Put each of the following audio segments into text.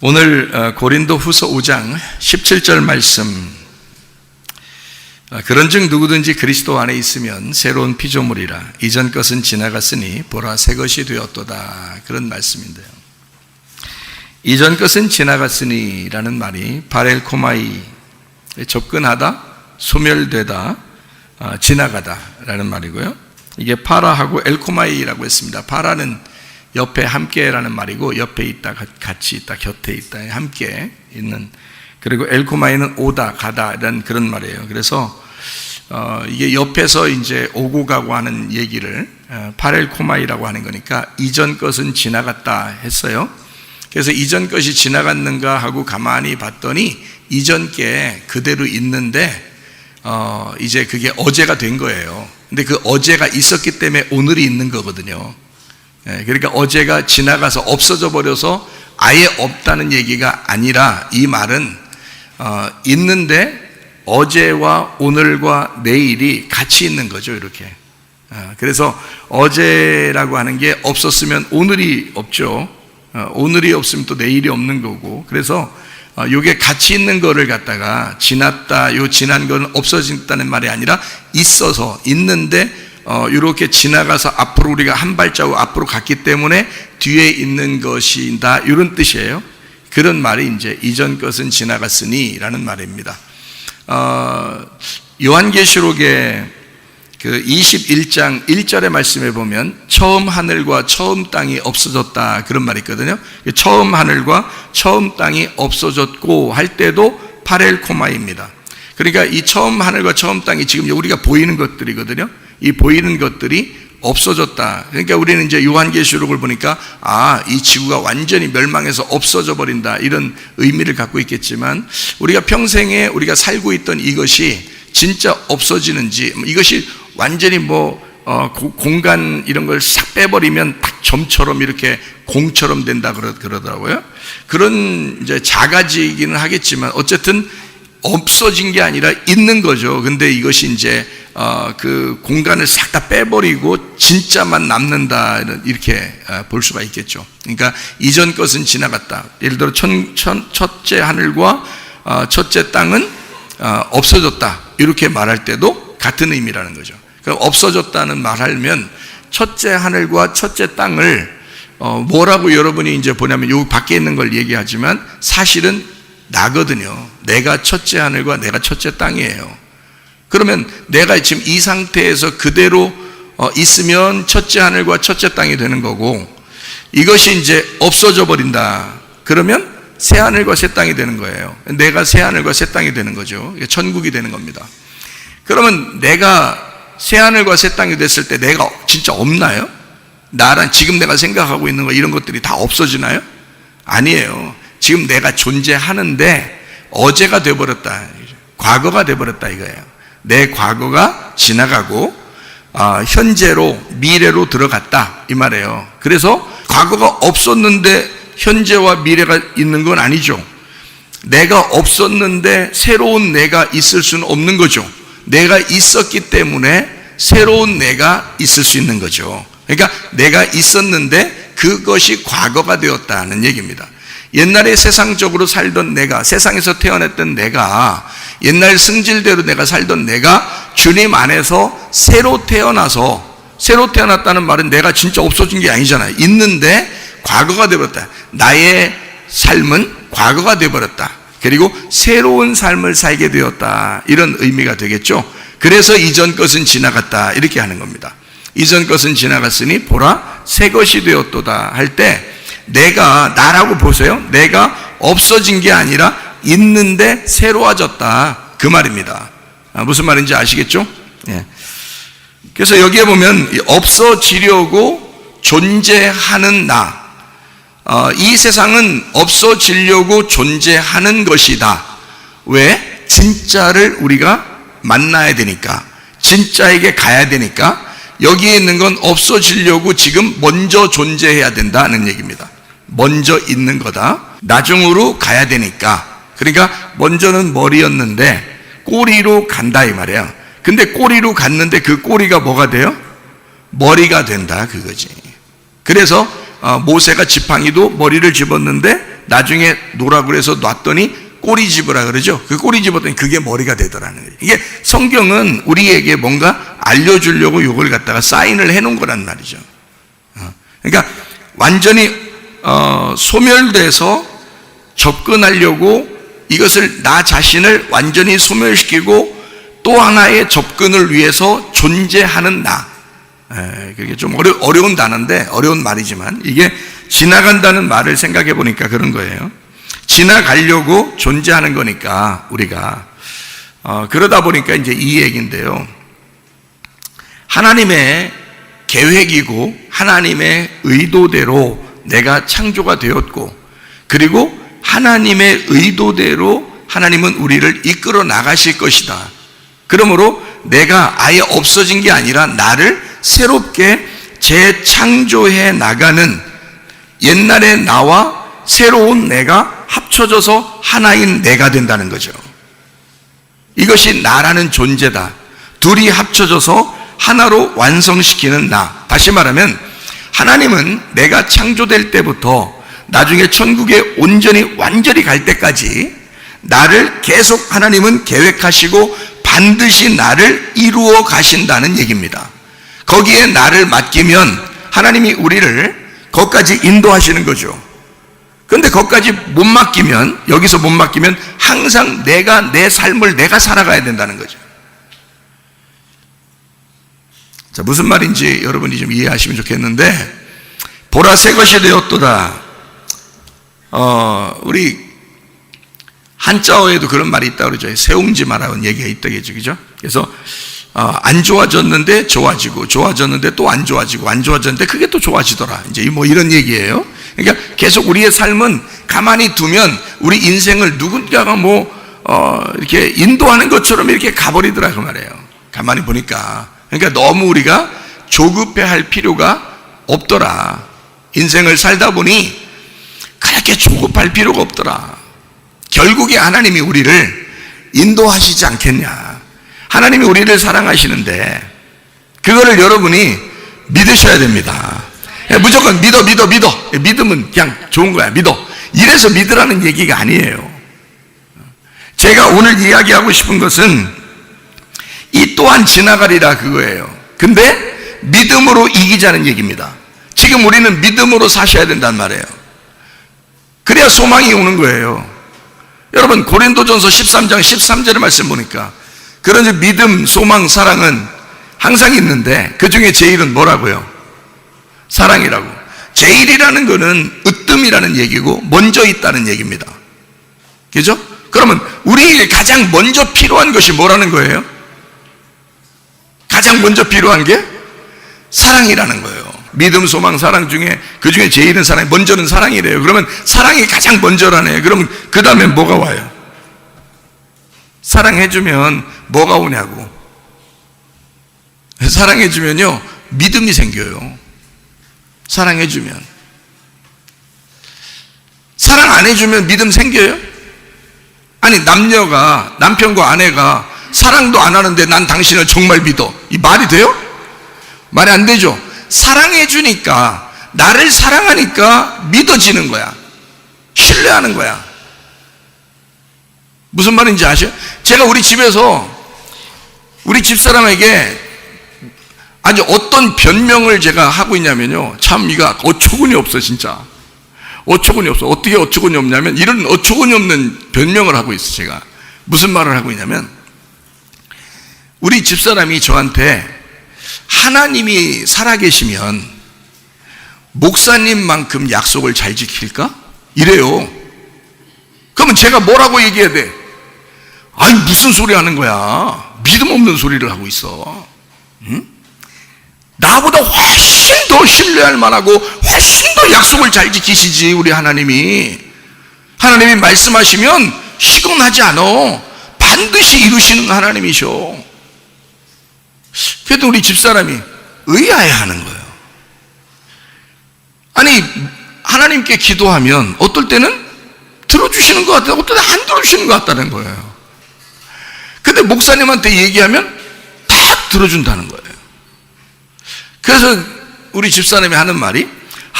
오늘 고린도 후서 5장 17절 말씀, 그런즉 누구든지 그리스도 안에 있으면 새로운 피조물이라 이전 것은 지나갔으니 보라 새 것이 되었도다, 그런 말씀인데요. 이전 것은 지나갔으니 라는 말이 파렐코마이, 접근하다, 소멸되다, 지나가다 라는 말이고요. 이게 파라하고 엘코마이라고 했습니다. 파라는 옆에 함께라는 말이고, 옆에 있다, 같이 있다, 곁에 있다, 함께 있는. 그리고 엘코마이는 오다, 가다 이런 그런 말이에요. 그래서 이게 옆에서 이제 오고 가고 하는 얘기를 파렐코마이라고 하는 거니까 이전 것은 지나갔다 했어요. 그래서 이전 것이 지나갔는가 하고 가만히 봤더니 이전 게 그대로 있는데 이제 그게 어제가 된 거예요. 근데 그 어제가 있었기 때문에 오늘이 있는 거거든요. 그러니까 어제가 지나가서 없어져 버려서 아예 없다는 얘기가 아니라, 이 말은 있는데 어제와 오늘과 내일이 같이 있는 거죠, 이렇게. 그래서 어제라고 하는 게 없었으면 오늘이 없죠. 오늘이 없으면 또 내일이 없는 거고. 그래서 요게 같이 있는 거를 갖다가 지났다, 요 지난 거는 없어진다는 말이 아니라 있어서, 있는데 이렇게 지나가서 앞으로 우리가 한 발자국 앞으로 갔기 때문에 뒤에 있는 것이다, 이런 뜻이에요. 그런 말이 이제 이전 것은 지나갔으니 라는 말입니다. 요한계시록의 그 21장 1절의 말씀에 보면 처음 하늘과 처음 땅이 없어졌다, 그런 말이 있거든요. 처음 하늘과 처음 땅이 없어졌고 할 때도 파렐코마입니다. 그러니까 이 처음 하늘과 처음 땅이 지금 우리가 보이는 것들이거든요. 이 보이는 것들이 없어졌다. 그러니까 우리는 이제 요한계시록을 보니까 이 지구가 완전히 멸망해서 없어져 버린다, 이런 의미를 갖고 있겠지만, 우리가 평생에 우리가 살고 있던 이것이 진짜 없어지는지, 이것이 완전히 공간 이런 걸 싹 빼버리면 딱 점처럼 이렇게 공처럼 된다 그러더라고요. 그런 이제 작아지기는 하겠지만 어쨌든 없어진 게 아니라 있는 거죠. 근데 이것이 이제 그 공간을 싹 다 빼버리고 진짜만 남는다, 이렇게 볼 수가 있겠죠. 그러니까 이전 것은 지나갔다. 예를 들어 첫째 하늘과 첫째 땅은 없어졌다, 이렇게 말할 때도 같은 의미라는 거죠. 그럼 없어졌다는 말하면 첫째 하늘과 첫째 땅을 뭐라고 여러분이 이제 보냐면 여기 밖에 있는 걸 얘기하지만 사실은 나거든요. 내가 첫째 하늘과 내가 첫째 땅이에요. 그러면 내가 지금 이 상태에서 그대로 있으면 첫째 하늘과 첫째 땅이 되는 거고, 이것이 이제 없어져 버린다 그러면 새 하늘과 새 땅이 되는 거예요. 내가 새 하늘과 새 땅이 되는 거죠. 천국이 되는 겁니다. 그러면 내가 새 하늘과 새 땅이 됐을 때 내가 진짜 없나요? 나란 지금 내가 생각하고 있는 거, 이런 것들이 다 없어지나요? 아니에요. 지금 내가 존재하는데 어제가 되어버렸다, 과거가 되어버렸다 이거예요. 내 과거가 지나가고 현재로, 미래로 들어갔다, 이 말이에요. 그래서 과거가 없었는데 현재와 미래가 있는 건 아니죠. 내가 없었는데 새로운 내가 있을 수는 없는 거죠. 내가 있었기 때문에 새로운 내가 있을 수 있는 거죠. 그러니까 내가 있었는데 그것이 과거가 되었다는 얘기입니다. 옛날에 세상적으로 살던 내가, 세상에서 태어났던 내가, 옛날 승질대로 내가 살던 내가 주님 안에서 새로 태어났다는 말은 내가 진짜 없어진 게 아니잖아요. 있는데 과거가 되어버렸다. 나의 삶은 과거가 되어버렸다. 그리고 새로운 삶을 살게 되었다, 이런 의미가 되겠죠. 그래서 이전 것은 지나갔다, 이렇게 하는 겁니다. 이전 것은 지나갔으니 보라 새 것이 되었도다 할 때 내가, 나라고 보세요. 내가 없어진 게 아니라 있는데 새로워졌다, 그 말입니다. 무슨 말인지 아시겠죠? 예. 그래서 여기에 보면 없어지려고 존재하는 나, 이 세상은 없어지려고 존재하는 것이다. 왜? 진짜를 우리가 만나야 되니까, 진짜에게 가야 되니까 여기에 있는 건 없어지려고 지금 먼저 존재해야 된다는 얘기입니다. 먼저 있는 거다. 나중으로 가야 되니까. 그러니까 먼저는 머리였는데 꼬리로 간다, 이 말이야. 근데 꼬리로 갔는데 그 꼬리가 뭐가 돼요? 머리가 된다, 그거지. 그래서 모세가 지팡이도 머리를 집었는데 나중에 놓으라고 그래서 놨더니 꼬리 집으라 그러죠. 그 꼬리 집었더니 그게 머리가 되더라는 거예요. 이게 성경은 우리에게 뭔가 알려주려고 이걸 갖다가 사인을 해놓은 거란 말이죠. 그러니까 완전히 소멸돼서 접근하려고 이것을 나 자신을 완전히 소멸시키고 또 하나의 접근을 위해서 존재하는 나. 그게 좀 어려운 단어인데, 어려운 말이지만 이게 지나간다는 말을 생각해 보니까 그런 거예요. 지나가려고 존재하는 거니까 우리가 그러다 보니까 이제 이 얘기인데요. 하나님의 계획이고 하나님의 의도대로 내가 창조가 되었고, 그리고 하나님의 의도대로 하나님은 우리를 이끌어 나가실 것이다. 그러므로 내가 아예 없어진 게 아니라 나를 새롭게 재창조해 나가는, 옛날의 나와 새로운 내가 합쳐져서 하나인 내가 된다는 거죠. 이것이 나라는 존재다. 둘이 합쳐져서 하나로 완성시키는 나. 다시 말하면 하나님은 내가 창조될 때부터 나중에 천국에 온전히 완전히 갈 때까지 나를 계속 하나님은 계획하시고 반드시 나를 이루어 가신다는 얘기입니다. 거기에 나를 맡기면 하나님이 우리를 거기까지 인도하시는 거죠. 그런데 거기까지 못 맡기면, 여기서 못 맡기면 항상 내가 내 삶을 내가 살아가야 된다는 거죠. 자, 무슨 말인지 여러분이 좀 이해하시면 좋겠는데, 보라 새 것이 되었도다. 우리 한자어에도 그런 말이 있다고 그러죠. 새옹지마라는 얘기가 있다겠죠. 그죠? 그래서 안 좋아졌는데 좋아지고, 좋아졌는데 또 안 좋아지고, 안 좋아졌는데 그게 또 좋아지더라. 이제 뭐 이런 얘기예요. 그러니까 계속 우리의 삶은 가만히 두면 우리 인생을 누군가가 이렇게 인도하는 것처럼 이렇게 가버리더라 그 말이에요. 가만히 보니까. 그러니까 너무 우리가 조급해 할 필요가 없더라. 인생을 살다 보니 그렇게 조급할 필요가 없더라. 결국에 하나님이 우리를 인도하시지 않겠냐. 하나님이 우리를 사랑하시는데 그거를 여러분이 믿으셔야 됩니다. 무조건 믿어. 믿음은 그냥 좋은 거야. 믿어. 이래서 믿으라는 얘기가 아니에요. 제가 오늘 이야기하고 싶은 것은 이 또한 지나가리라 그거예요. 근데 믿음으로 이기자는 얘기입니다. 지금 우리는 믿음으로 사셔야 된단 말이에요. 그래야 소망이 오는 거예요. 여러분 고린도전서 13장 13절의 말씀 보니까 그런 믿음, 소망, 사랑은 항상 있는데 그 중에 제일은 뭐라고요? 사랑이라고. 제일이라는 거는 으뜸이라는 얘기고 먼저 있다는 얘기입니다. 그죠? 그러면 우리에게 가장 먼저 필요한 것이 뭐라는 거예요? 가장 먼저 필요한 게 사랑이라는 거예요. 믿음, 소망, 사랑 중에 그 중에 제일은 사랑, 먼저는 사랑이래요. 그러면 사랑이 가장 먼저라네. 그러면 그 다음에 뭐가 와요? 사랑해주면 뭐가 오냐고. 사랑해주면요 믿음이 생겨요. 사랑해주면. 사랑 안 해주면 믿음 생겨요? 아니 남녀가, 남편과 아내가 사랑도 안 하는데 난 당신을 정말 믿어, 이 말이 돼요? 말이 안 되죠. 사랑해주니까, 나를 사랑하니까 믿어지는 거야. 신뢰하는 거야. 무슨 말인지 아셔요? 제가 우리 집에서 우리 집사람에게 아주 어떤 변명을 제가 하고 있냐면요, 참 이거 어처구니 없어. 진짜 어처구니 없어. 어떻게 어처구니 없냐면 이런 어처구니 없는 변명을 하고 있어. 제가 무슨 말을 하고 있냐면, 우리 집사람이 저한테 하나님이 살아계시면 목사님만큼 약속을 잘 지킬까? 이래요. 그러면 제가 뭐라고 얘기해야 돼? 아니 무슨 소리 하는 거야. 믿음 없는 소리를 하고 있어. 응? 나보다 훨씬 더 신뢰할 만하고 훨씬 더 약속을 잘 지키시지 우리 하나님이. 하나님이 말씀하시면 시건하지 않아. 반드시 이루시는 하나님이셔. 그래도 우리 집사람이 의아해하는 거예요. 아니 하나님께 기도하면 어떨 때는 들어주시는 것 같아요. 어떨 때는 안 들어주시는 것 같다는 거예요. 근데 목사님한테 얘기하면 다 들어준다는 거예요. 그래서 우리 집사람이 하는 말이,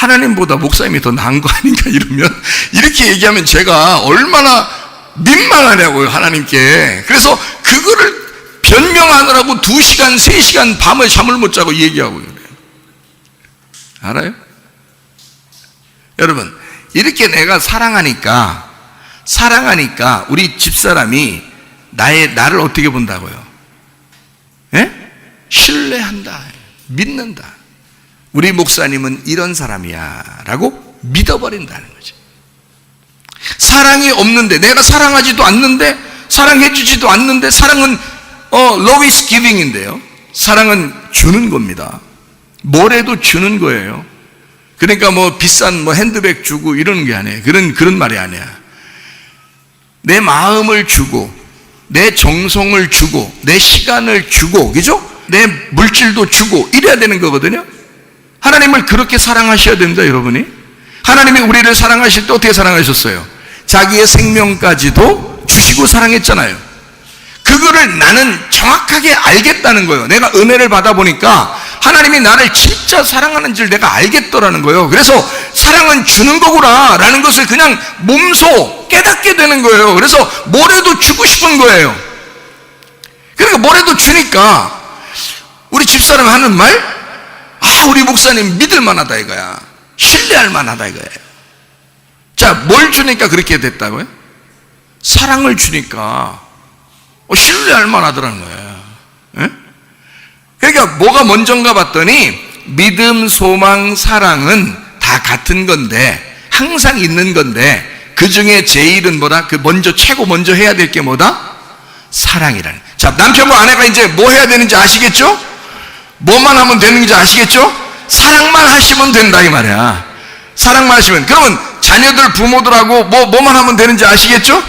하나님보다 목사님이 더 나은 거 아닌가 이러면, 이렇게 얘기하면 제가 얼마나 민망하냐고요, 하나님께. 그래서 그거를 변명하느라고 2시간, 3시간 밤을 잠을 못 자고 얘기하고 그래요. 알아요? 여러분, 이렇게 내가 사랑하니까 우리 집사람이 나를 어떻게 본다고요? 예? 신뢰한다, 믿는다. 우리 목사님은 이런 사람이야 라고 믿어버린다는 거죠. 사랑이 없는데, 내가 사랑하지도 않는데, 사랑해주지도 않는데, 사랑은 love is giving인데요, 사랑은 주는 겁니다. 뭐래도 주는 거예요. 그러니까 뭐 비싼 뭐 핸드백 주고 이러는 게 아니에요. 그런 말이 아니야. 내 마음을 주고, 내 정성을 주고, 내 시간을 주고, 그죠? 내 물질도 주고 이래야 되는 거거든요. 하나님을 그렇게 사랑하셔야 됩니다, 여러분이. 하나님이 우리를 사랑하실 때 어떻게 사랑하셨어요? 자기의 생명까지도 주시고 사랑했잖아요. 그거를 나는 정확하게 알겠다는 거예요. 내가 은혜를 받아보니까 하나님이 나를 진짜 사랑하는 줄 내가 알겠더라는 거예요. 그래서 사랑은 주는 거구나 라는 것을 그냥 몸소 깨닫게 되는 거예요. 그래서 뭐래도 주고 싶은 거예요. 그러니까 뭐래도 주니까 우리 집사람 하는 말, 우리 목사님 믿을 만하다 이거야, 신뢰할 만하다 이거예요. 자, 뭘 주니까 그렇게 됐다고요? 사랑을 주니까 신뢰할 만하더라는 거예요. 예? 그러니까 뭐가 먼저인가 봤더니 믿음, 소망, 사랑은 다 같은 건데, 항상 있는 건데, 그 중에 제일은 뭐다? 그 최고 먼저 해야 될 게 뭐다? 사랑이라는. 자, 남편과 아내가 이제 뭐 해야 되는지 아시겠죠? 뭐만 하면 되는지 아시겠죠? 사랑만 하시면 된다 이 말이야. 사랑만 하시면. 그러면 자녀들, 부모들하고 뭐만 하면 되는지 아시겠죠?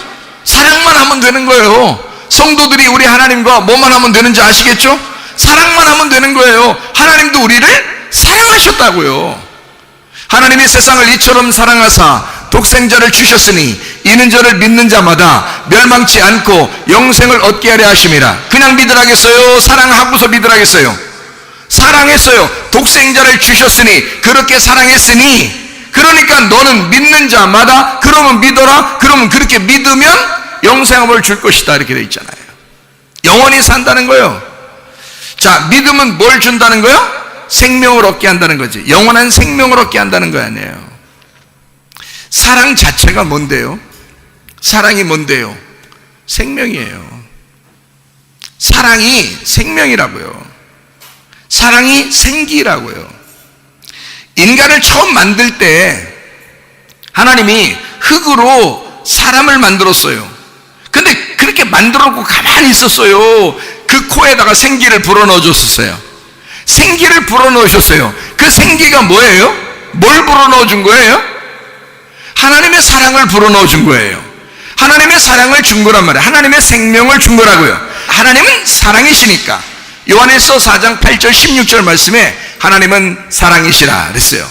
사랑만 하면 되는 거예요. 성도들이 우리 하나님과 뭐만 하면 되는지 아시겠죠? 사랑만 하면 되는 거예요. 하나님도 우리를 사랑하셨다고요. 하나님이 세상을 이처럼 사랑하사 독생자를 주셨으니 이는 저를 믿는 자마다 멸망치 않고 영생을 얻게 하려 하심이라. 그냥 믿으라겠어요? 사랑하고서 믿으라겠어요? 사랑했어요. 독생자를 주셨으니, 그렇게 사랑했으니, 그러니까 너는 믿는 자마다, 그러면 믿어라. 그러면 그렇게 믿으면 영생을 줄 것이다 이렇게 되어 있잖아요. 영원히 산다는 거예요. 자, 믿음은 뭘 준다는 거예요? 생명을 얻게 한다는 거지. 영원한 생명을 얻게 한다는 거 아니에요. 사랑 자체가 뭔데요? 사랑이 뭔데요? 생명이에요. 사랑이 생명이라고요. 사랑이 생기라고요. 인간을 처음 만들 때 하나님이 흙으로 사람을 만들었어요. 근데 그렇게 만들어 놓고 가만히 있었어요. 그 코에다가 생기를 불어넣어 줬었어요. 생기를 불어넣으셨어요. 그 생기가 뭐예요? 뭘 불어넣어 준 거예요? 하나님의 사랑을 불어넣어 준 거예요. 하나님의 사랑을 준 거란 말이에요. 하나님의 생명을 준 거라고요. 하나님은 사랑이시니까. 요한일서 4장 8절 16절 말씀에 하나님은 사랑이시라 그랬어요.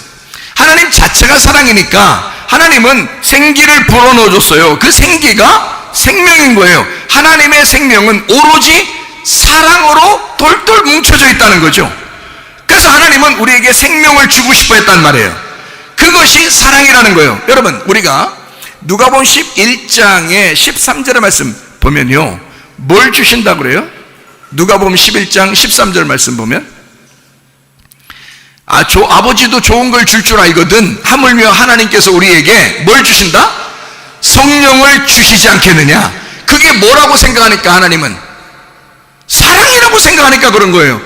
하나님 자체가 사랑이니까 하나님은 생기를 불어넣어 줬어요. 그 생기가 생명인 거예요. 하나님의 생명은 오로지 사랑으로 돌돌 뭉쳐져 있다는 거죠. 그래서 하나님은 우리에게 생명을 주고 싶어 했단 말이에요. 그것이 사랑이라는 거예요. 여러분, 우리가 누가복음 11장의 13절의 말씀 보면요, 뭘 주신다고 그래요? 누가복음 11장 13절 말씀 보면 아버지도 좋은 걸 줄 줄 알거든 하물며 하나님께서 우리에게 뭘 주신다? 성령을 주시지 않겠느냐. 그게 뭐라고 생각하니까 하나님은 사랑이라고 생각하니까 그런 거예요.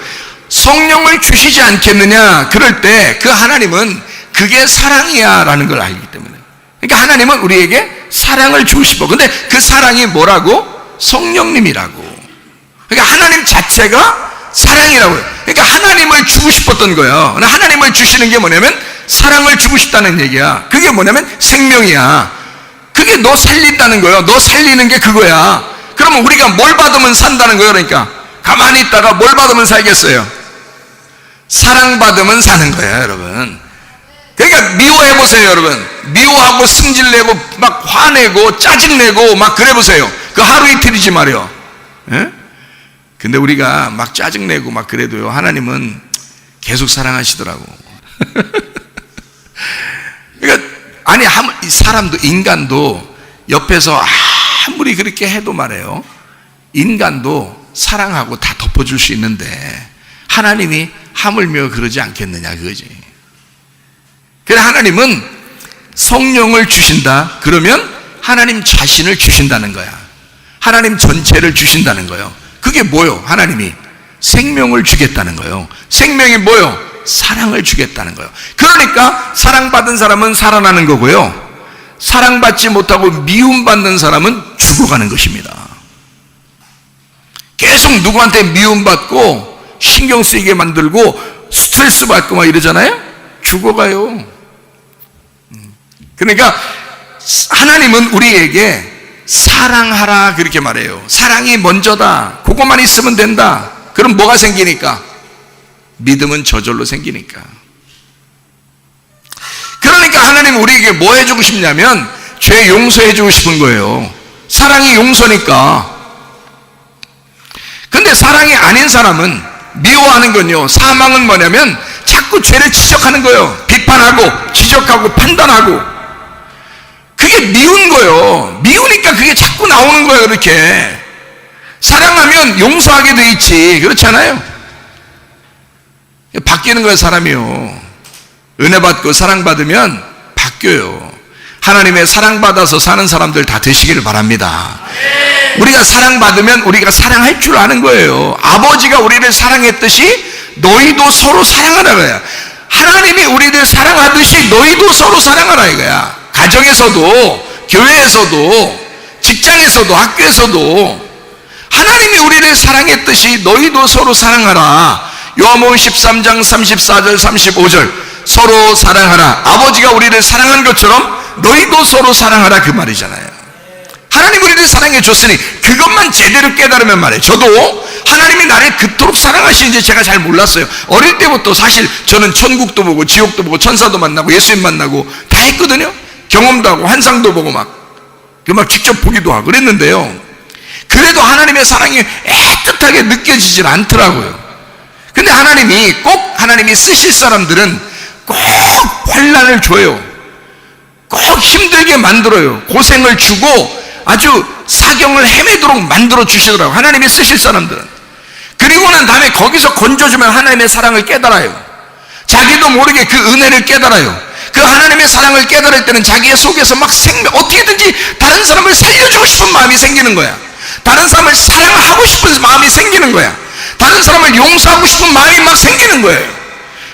성령을 주시지 않겠느냐. 그럴 때 그 하나님은 그게 사랑이야 라는 걸 알기 때문에, 그러니까 하나님은 우리에게 사랑을 주고 싶어. 근데 그 사랑이 뭐라고? 성령님이라고. 그러니까 하나님 자체가 사랑이라고요. 그러니까 하나님을 주고 싶었던 거예요. 하나님을 주시는 게 뭐냐면 사랑을 주고 싶다는 얘기야. 그게 뭐냐면 생명이야. 그게 너 살린다는 거예요. 너 살리는 게 그거야. 그러면 우리가 뭘 받으면 산다는 거예요. 그러니까 가만히 있다가 뭘 받으면 살겠어요? 사랑받으면 사는 거예요, 여러분. 그러니까 미워해보세요, 여러분. 미워하고 승질내고 막 화내고 짜증내고 막 그래보세요. 그 하루 이틀이지 말이요. 예? 근데 우리가 막 짜증내고 막 그래도요, 하나님은 계속 사랑하시더라고. 그러니까 아니 이 사람도 인간도 옆에서 아무리 그렇게 해도 말해요. 인간도 사랑하고 다 덮어줄 수 있는데 하나님이 하물며 그러지 않겠느냐 그거지. 그래서 하나님은 성령을 주신다. 그러면 하나님 자신을 주신다는 거야. 하나님 전체를 주신다는 거예요. 그게 뭐요? 하나님이 생명을 주겠다는 거예요. 생명이 뭐요? 사랑을 주겠다는 거예요. 그러니까 사랑받은 사람은 살아나는 거고요. 사랑받지 못하고 미움받는 사람은 죽어가는 것입니다. 계속 누구한테 미움받고 신경 쓰이게 만들고 스트레스 받고 막 이러잖아요. 죽어가요. 그러니까 하나님은 우리에게 사랑하라 그렇게 말해요. 사랑이 먼저다. 그것만 있으면 된다. 그럼 뭐가 생기니까? 믿음은 저절로 생기니까. 그러니까 하나님은 우리에게 뭐 해주고 싶냐면 죄 용서해주고 싶은 거예요. 사랑이 용서니까. 근데 사랑이 아닌 사람은 미워하는 건요, 사망은 뭐냐면 자꾸 죄를 지적하는 거예요. 비판하고 지적하고 판단하고. 그게 미운 거예요. 미우니까 그게 자꾸 나오는 거예요. 그렇게 사랑하면 용서하게 돼 있지. 그렇잖아요. 바뀌는 거예요. 사람이요. 은혜 받고 사랑 받으면 바뀌어요. 하나님의 사랑 받아서 사는 사람들 다 되시기를 바랍니다. 우리가 사랑 받으면 우리가 사랑할 줄 아는 거예요. 아버지가 우리를 사랑했듯이 너희도 서로 사랑하라 거야. 하나님이 우리를 사랑하듯이 너희도 서로 사랑하라 이거야. 가정에서도, 교회에서도, 직장에서도, 학교에서도 하나님이 우리를 사랑했듯이 너희도 서로 사랑하라. 요한복음 13장 34절 35절 서로 사랑하라. 아버지가 우리를 사랑한 것처럼 너희도 서로 사랑하라 그 말이잖아요. 하나님 우리를 사랑해 줬으니 그것만 제대로 깨달으면 말이에요. 저도 하나님이 나를 그토록 사랑하시는지 제가 잘 몰랐어요. 어릴 때부터 사실 저는 천국도 보고 지옥도 보고 천사도 만나고 예수님 만나고 다 했거든요. 경험도 하고 환상도 보고 막 직접 보기도 하고 그랬는데요. 그래도 하나님의 사랑이 애틋하게 느껴지질 않더라고요. 근데 하나님이 쓰실 사람들은 꼭 환난을 줘요. 꼭 힘들게 만들어요. 고생을 주고 아주 사경을 헤매도록 만들어 주시더라고요. 하나님이 쓰실 사람들은. 그리고 난 다음에 거기서 건져주면 하나님의 사랑을 깨달아요. 자기도 모르게 그 은혜를 깨달아요. 그 하나님의 사랑을 깨달을 때는 자기의 속에서 막 어떻게든지 다른 사람을 살려주고 싶은 마음이 생기는 거야. 다른 사람을 사랑하고 싶은 마음이 생기는 거야. 다른 사람을 용서하고 싶은 마음이 막 생기는 거예요.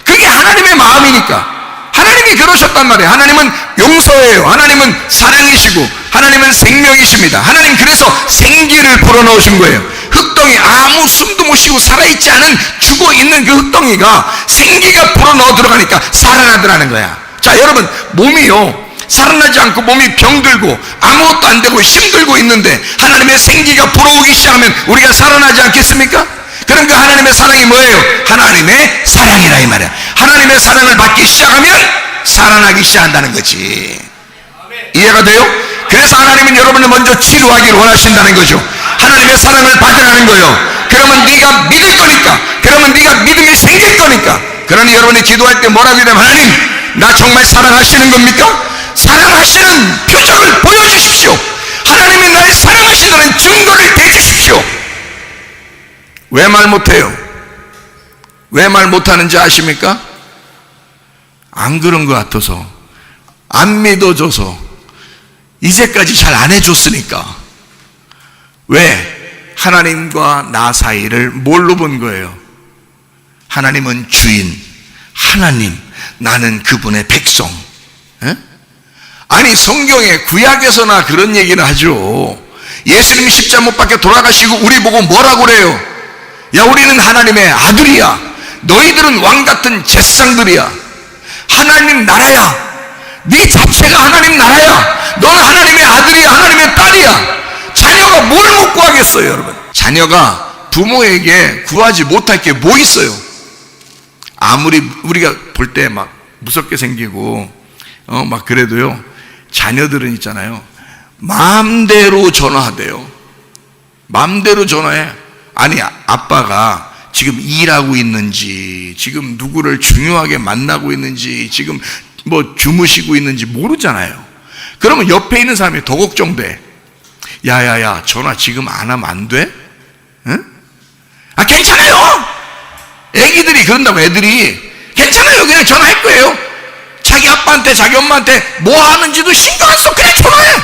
그게 하나님의 마음이니까. 하나님이 그러셨단 말이에요. 하나님은 용서예요. 하나님은 사랑이시고 하나님은 생명이십니다. 하나님 그래서 생기를 불어넣으신 거예요. 흙덩이 아무 숨도 못 쉬고 살아있지 않은 죽어있는 그 흙덩이가 생기가 불어넣어 들어가니까 살아나더라는 거야. 자, 여러분, 몸이요 살아나지 않고 몸이 병들고 아무것도 안 되고 힘들고 있는데 하나님의 생기가 불어오기 시작하면 우리가 살아나지 않겠습니까? 그러니까 하나님의 사랑이 뭐예요? 하나님의 사랑이라 이 말이야. 하나님의 사랑을 받기 시작하면 살아나기 시작한다는 거지. 이해가 돼요? 그래서 하나님은 여러분을 먼저 치료하기를 원하신다는 거죠. 하나님의 사랑을 받으라는 거예요. 그러면 네가 믿을 거니까, 그러면 네가 믿음이 생길 거니까. 그러니 여러분이 기도할 때 뭐라고 해야 되면, 하나님 나 정말 사랑하시는 겁니까? 사랑하시는 표정을 보여주십시오. 하나님이 나를 사랑하신다는 증거를 대주십시오. 왜 말 못해요? 왜 말 못하는지 아십니까? 안 그런 것 같아서, 안 믿어줘서, 이제까지 잘 안 해줬으니까. 왜? 하나님과 나 사이를 뭘로 본 거예요? 하나님은 주인, 하나님, 나는 그분의 백성. 에? 아니 성경에 구약에서나 그런 얘기는 하죠. 예수님이 십자가 못 박혀 돌아가시고 우리 보고 뭐라고 그래요? 야, 우리는 하나님의 아들이야. 너희들은 왕같은 제사장들이야. 하나님 나라야. 네 자체가 하나님 나라야. 너는 하나님의 아들이야. 하나님의 딸이야. 자녀가 뭘 못 구하겠어요, 여러분? 자녀가 부모에게 구하지 못할 게 뭐 있어요? 아무리 우리가 볼 때 막 무섭게 생기고 막 그래도요, 자녀들은 있잖아요, 마음대로 전화하대요. 마음대로 전화해. 아니, 아빠가 지금 일하고 있는지, 지금 누구를 중요하게 만나고 있는지, 지금 뭐 주무시고 있는지 모르잖아요. 그러면 옆에 있는 사람이 더 걱정돼. 야야야, 전화 지금 안 하면 안 돼? 응? 아, 괜찮아요. 애기들이 그런다고. 애들이 괜찮아요, 그냥 전화할 거예요. 자기 아빠한테 자기 엄마한테 뭐 하는지도 신경 안 써. 그냥 전화해.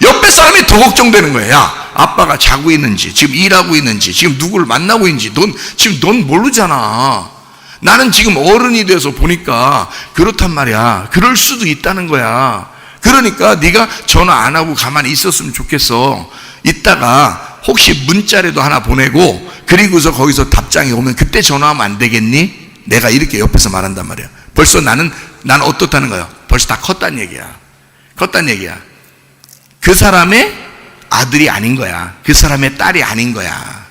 옆에 사람이 더 걱정되는 거예요. 야, 아빠가 자고 있는지, 지금 일하고 있는지, 지금 누구를 만나고 있는지 넌 모르잖아. 나는 지금 어른이 돼서 보니까 그렇단 말이야. 그럴 수도 있다는 거야. 그러니까 네가 전화 안 하고 가만히 있었으면 좋겠어. 이따가 혹시 문자라도 하나 보내고 그리고서 거기서 답장이 오면 그때 전화하면 안 되겠니? 내가 이렇게 옆에서 말한단 말이야. 벌써 나는 어떻다는 거야? 벌써 다 컸단 얘기야. 컸단 얘기야. 그 사람의 아들이 아닌 거야. 그 사람의 딸이 아닌 거야.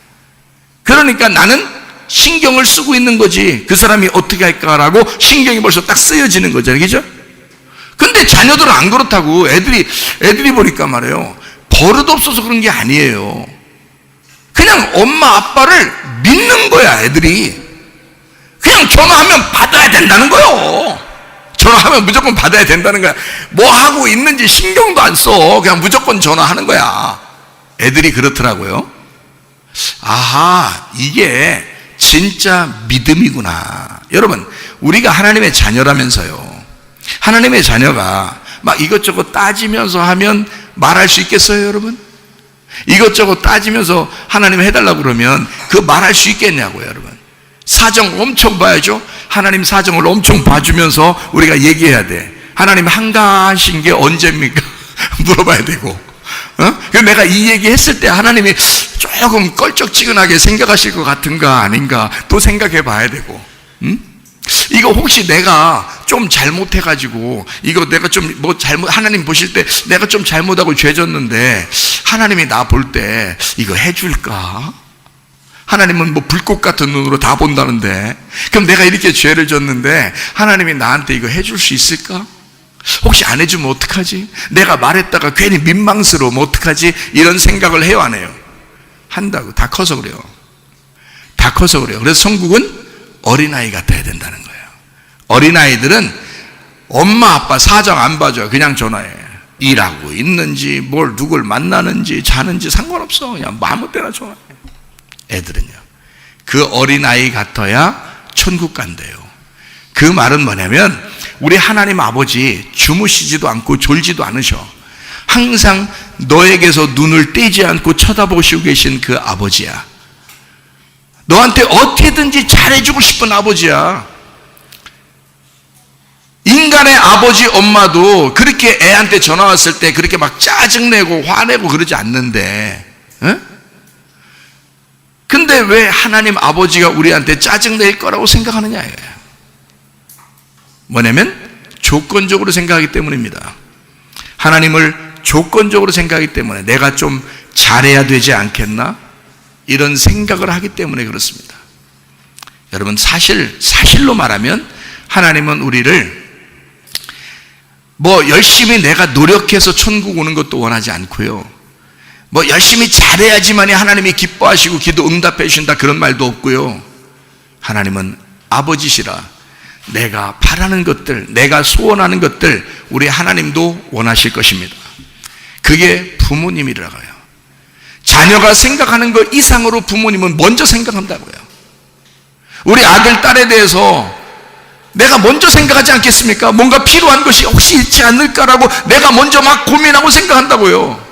그러니까 나는 신경을 쓰고 있는 거지. 그 사람이 어떻게 할까라고 신경이 벌써 딱 쓰여지는 거죠. 그죠? 근데 자녀들은 안 그렇다고. 애들이 보니까 말이에요. 버릇 없어서 그런 게 아니에요. 그냥 엄마 아빠를 믿는 거야. 애들이 그냥 전화하면 받아야 된다는 거예요. 전화하면 무조건 받아야 된다는 거야. 뭐 하고 있는지 신경도 안 써. 그냥 무조건 전화하는 거야. 애들이 그렇더라고요. 아하, 이게 진짜 믿음이구나. 여러분, 우리가 하나님의 자녀라면서요. 하나님의 자녀가 막 이것저것 따지면서 하면 말할 수 있겠어요, 여러분? 이것저것 따지면서 하나님 해달라고 그러면 그 말할 수 있겠냐고요, 여러분? 사정 엄청 봐야죠. 하나님 사정을 엄청 봐주면서 우리가 얘기해야 돼. 하나님 한가하신 게 언제입니까? 물어봐야 되고. 그래서 내가 이 얘기 했을 때 하나님이 조금 껄쩍지근하게 생각하실 것 같은가 아닌가 또 생각해 봐야 되고. 이거 혹시 내가 좀 잘못해가지고 이거 내가 좀 뭐 하나님 보실 때 내가 좀 잘못하고 죄졌는데 하나님이 나 볼 때 이거 해줄까? 하나님은 뭐 불꽃 같은 눈으로 다 본다는데 그럼 내가 이렇게 죄를 졌는데 하나님이 나한테 이거 해줄 수 있을까? 혹시 안 해주면 어떡하지? 내가 말했다가 괜히 민망스러우면 어떡하지? 이런 생각을 해요, 안 해요? 한다고. 다 커서 그래요. 다 커서 그래요. 그래서 성국은 어린아이 같아야 된다는 거예요. 어린아이들은 엄마 아빠 사정 안 봐줘요. 그냥 전화해. 일하고 있는지 뭘 누굴 만나는지 자는지 상관없어. 그냥 아무 때나 전화해. 애들은요. 그 어린아이 같아야 천국 간대요. 그 말은 뭐냐면 우리 하나님 아버지 주무시지도 않고 졸지도 않으셔. 항상 너에게서 눈을 떼지 않고 쳐다보시고 계신 그 아버지야. 너한테 어떻게든지 잘해주고 싶은 아버지야. 인간의 아버지 엄마도 그렇게 애한테 전화 왔을 때 그렇게 막 짜증내고 화내고 그러지 않는데, 에? 근데 왜 하나님 아버지가 우리한테 짜증낼 거라고 생각하느냐 이거예요. 뭐냐면 조건적으로 생각하기 때문입니다. 하나님을 조건적으로 생각하기 때문에 내가 좀 잘해야 되지 않겠나? 이런 생각을 하기 때문에 그렇습니다. 여러분, 사실로 말하면 하나님은 우리를 뭐 열심히 내가 노력해서 천국 오는 것도 원하지 않고요. 뭐 열심히 잘해야지만이 하나님이 기뻐하시고 기도 응답해 주신다 그런 말도 없고요. 하나님은 아버지시라 내가 바라는 것들, 내가 소원하는 것들 우리 하나님도 원하실 것입니다. 그게 부모님이라고요. 자녀가 생각하는 것 이상으로 부모님은 먼저 생각한다고요. 우리 아들, 딸에 대해서 내가 먼저 생각하지 않겠습니까? 뭔가 필요한 것이 혹시 있지 않을까라고 내가 먼저 막 고민하고 생각한다고요.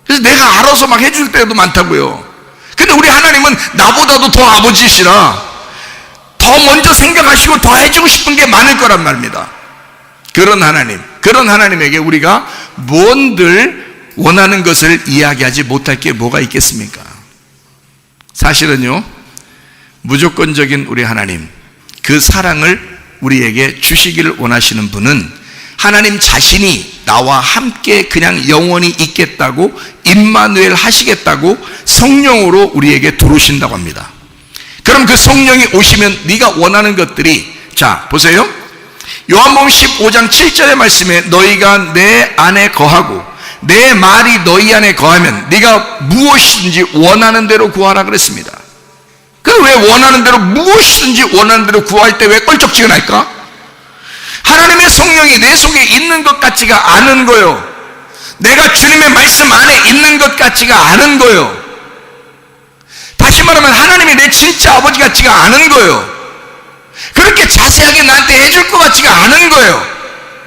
그래서 내가 알아서 막 해줄 때도 많다고요. 근데 우리 하나님은 나보다도 더 아버지시라 더 먼저 생각하시고 더 해주고 싶은 게 많을 거란 말입니다. 그런 하나님에게 우리가 뭔들 원하는 것을 이야기하지 못할 게 뭐가 있겠습니까? 사실은요, 무조건적인 우리 하나님, 그 사랑을 우리에게 주시기를 원하시는 분은 하나님 자신이 나와 함께 그냥 영원히 있겠다고 임마누엘 하시겠다고 성령으로 우리에게 들어오신다고 합니다. 그럼 그 성령이 오시면 네가 원하는 것들이, 자 보세요, 요한복음 15장 7절의 말씀에 너희가 내 안에 거하고 내 말이 너희 안에 거하면 네가 무엇이든지 원하는 대로 구하라 그랬습니다. 그 왜 원하는 대로 무엇이든지 원하는 대로 구할 때 왜 껄쩍지근할까? 하나님의 성령이 내 속에 있는 것 같지가 않은 거요. 내가 주님의 말씀 안에 있는 것 같지가 않은 거요. 다시 말하면 하나님이 내 진짜 아버지 같지가 않은 거요. 그렇게 자세하게 나한테 해줄 것 같지가 않은 거예요.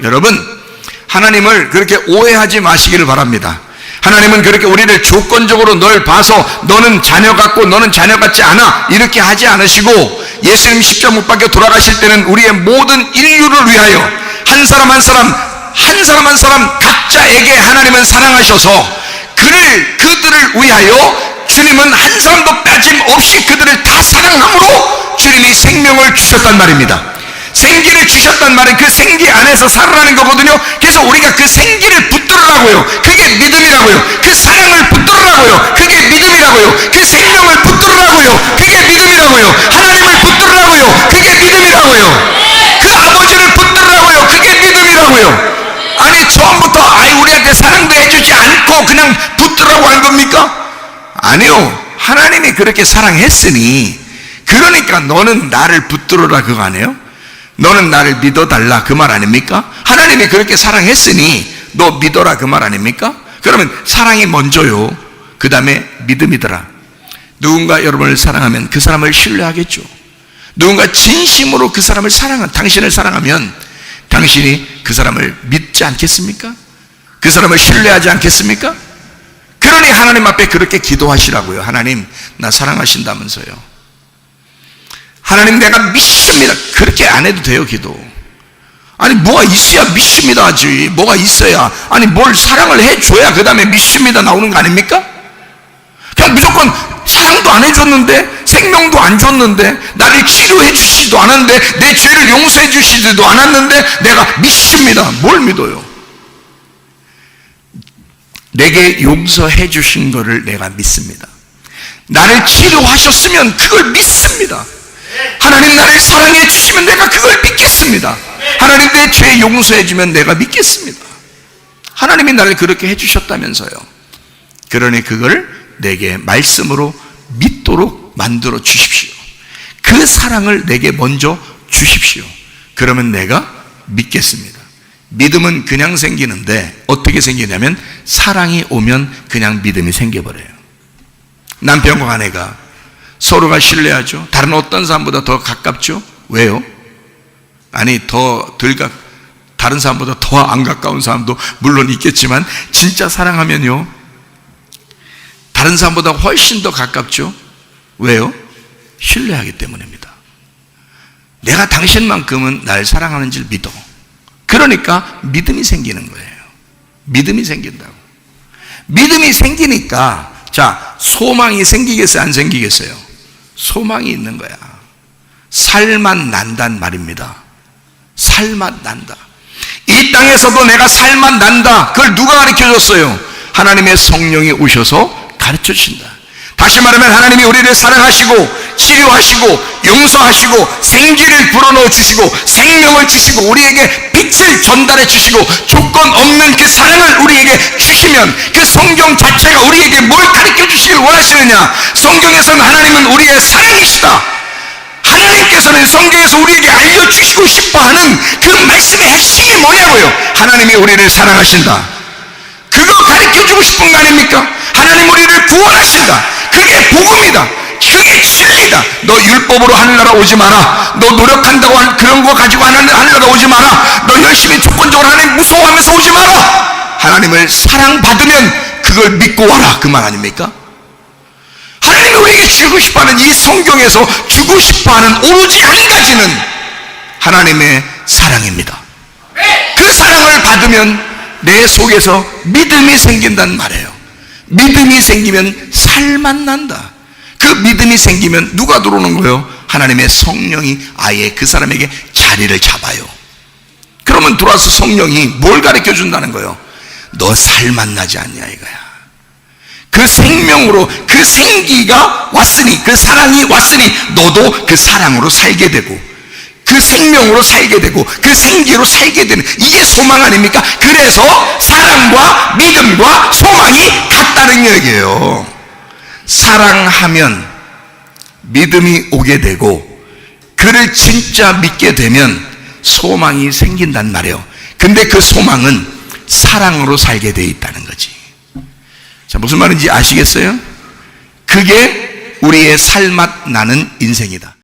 여러분, 하나님을 그렇게 오해하지 마시기를 바랍니다. 하나님은 그렇게 우리를 조건적으로 널 봐서 너는 자녀 같고 너는 자녀 같지 않아 이렇게 하지 않으시고, 예수님 십자가 못 박혀 돌아가실 때는 우리의 모든 인류를 위하여 한 사람 한 사람 각자에게 하나님은 사랑하셔서 그들을 위하여 주님은 한 사람도 빠짐없이 그들을 다 사랑함으로 주님이 생명을 주셨단 말입니다. 생기를 주셨단 말은 그 생기 안에서 살아나는 거거든요. 그래서 우리가 그 생기를 붙들으라고요. 그게 믿음이라고요. 그 사랑을 붙들으라고요. 그게 믿음이라고요. 그 생명을 붙들으라고요. 그게 믿음이라고요. 하나님을 붙들으라고요. 그게 믿음이라고요. 그 아버지를 붙들으라고요. 그게 믿음이라고요. 아니, 처음부터 우리한테 사랑도 해주지 않고 그냥 붙들라고 한 겁니까? 아니요. 하나님이 그렇게 사랑했으니, 그러니까 너는 나를 붙들어라 그거 아니에요? 너는 나를 믿어달라 그 말 아닙니까? 하나님이 그렇게 사랑했으니 너 믿어라 그 말 아닙니까? 그러면 사랑이 먼저요. 그 다음에 믿음이더라. 누군가 여러분을 사랑하면 그 사람을 신뢰하겠죠. 누군가 진심으로 그 사람을 당신을 사랑하면 당신이 그 사람을 믿지 않겠습니까? 그 사람을 신뢰하지 않겠습니까? 그러니 하나님 앞에 그렇게 기도하시라고요. 하나님, 나 사랑하신다면서요. 하나님, 내가 믿습니다. 그렇게 안 해도 돼요, 기도. 아니, 뭐가 있어야 믿습니다 하지. 뭐가 있어야, 아니, 뭘 사랑을 해줘야 그 다음에 믿습니다 나오는 거 아닙니까? 그냥 무조건 사랑도 안 해줬는데, 생명도 안 줬는데, 나를 치료해 주시지도 않았는데, 내 죄를 용서해 주시지도 않았는데 내가 믿습니다. 뭘 믿어요? 내게 용서해 주신 거를 내가 믿습니다. 나를 치료하셨으면 그걸 믿습니다. 하나님, 나를 사랑해 주시면 내가 그걸 믿겠습니다. 하나님, 내 죄 용서해 주면 내가 믿겠습니다. 하나님이 나를 그렇게 해 주셨다면서요. 그러니 그걸 내게 말씀으로 믿도록 만들어 주십시오. 그 사랑을 내게 먼저 주십시오. 그러면 내가 믿겠습니다. 믿음은 그냥 생기는데 어떻게 생기냐면 사랑이 오면 그냥 믿음이 생겨버려요. 남편과 아내가 서로가 신뢰하죠. 다른 어떤 사람보다 더 가깝죠. 왜요? 아니, 다른 사람보다 더 안 가까운 사람도 물론 있겠지만 진짜 사랑하면요, 다른 사람보다 훨씬 더 가깝죠. 왜요? 신뢰하기 때문입니다. 내가 당신만큼은 날 사랑하는 줄 믿어. 그러니까 믿음이 생기는 거예요. 믿음이 생긴다고. 믿음이 생기니까, 자, 소망이 생기겠어요? 안 생기겠어요? 소망이 있는 거야. 살맛 난단 말입니다. 살맛 난다. 이 땅에서도 내가 살맛 난다. 그걸 누가 가르쳐 줬어요? 하나님의 성령이 오셔서 가르쳐 주신다. 다시 말하면 하나님이 우리를 사랑하시고 치료하시고 용서하시고 생기를 불어넣어 주시고 생명을 주시고 우리에게 빛을 전달해 주시고 조건 없는 그 사랑을 우리에게 주시면 그 성경 자체가 우리에게 뭘 가르쳐 주시길 원하시느냐? 성경에서는 하나님은 우리의 사랑이시다. 하나님께서는 성경에서 우리에게 알려주시고 싶어하는 그 말씀의 핵심이 뭐냐고요? 하나님이 우리를 사랑하신다. 그거 가르쳐주고 싶은 거 아닙니까? 하나님 우리를 구원하신다. 그게 복음이다. 그게 진리다. 너 율법으로 하늘나라 오지 마라. 너 노력한다고 그런 거 가지고 하늘나라 오지 마라. 너 열심히 조건적으로 하나님 무서워하면서 오지 마라. 하나님을 사랑받으면 그걸 믿고 와라. 그 말 아닙니까? 하나님이 우리에게 주고 싶어하는 이 성경에서 주고 싶어하는 오로지 한 가지는 하나님의 사랑입니다. 그 사랑을 받으면 내 속에서 믿음이 생긴단 말이에요. 믿음이 생기면 살맛 난다. 그 믿음이 생기면 누가 들어오는 거예요? 하나님의 성령이 아예 그 사람에게 자리를 잡아요. 그러면 들어와서 성령이 뭘 가르쳐 준다는 거예요? 너 살맛 나지 않냐 이거야. 그 생명으로 그 생기가 왔으니, 그 사랑이 왔으니 너도 그 사랑으로 살게 되고 그 생명으로 살게 되고 그 생기로 살게 되는, 이게 소망 아닙니까? 그래서 사랑과 믿음과 소망이 같다는 얘기예요. 사랑하면 믿음이 오게 되고 그를 진짜 믿게 되면 소망이 생긴단 말이에요. 근데 그 소망은 사랑으로 살게 되어 있다는 거지. 자, 무슨 말인지 아시겠어요? 그게 우리의 살맛 나는 인생이다.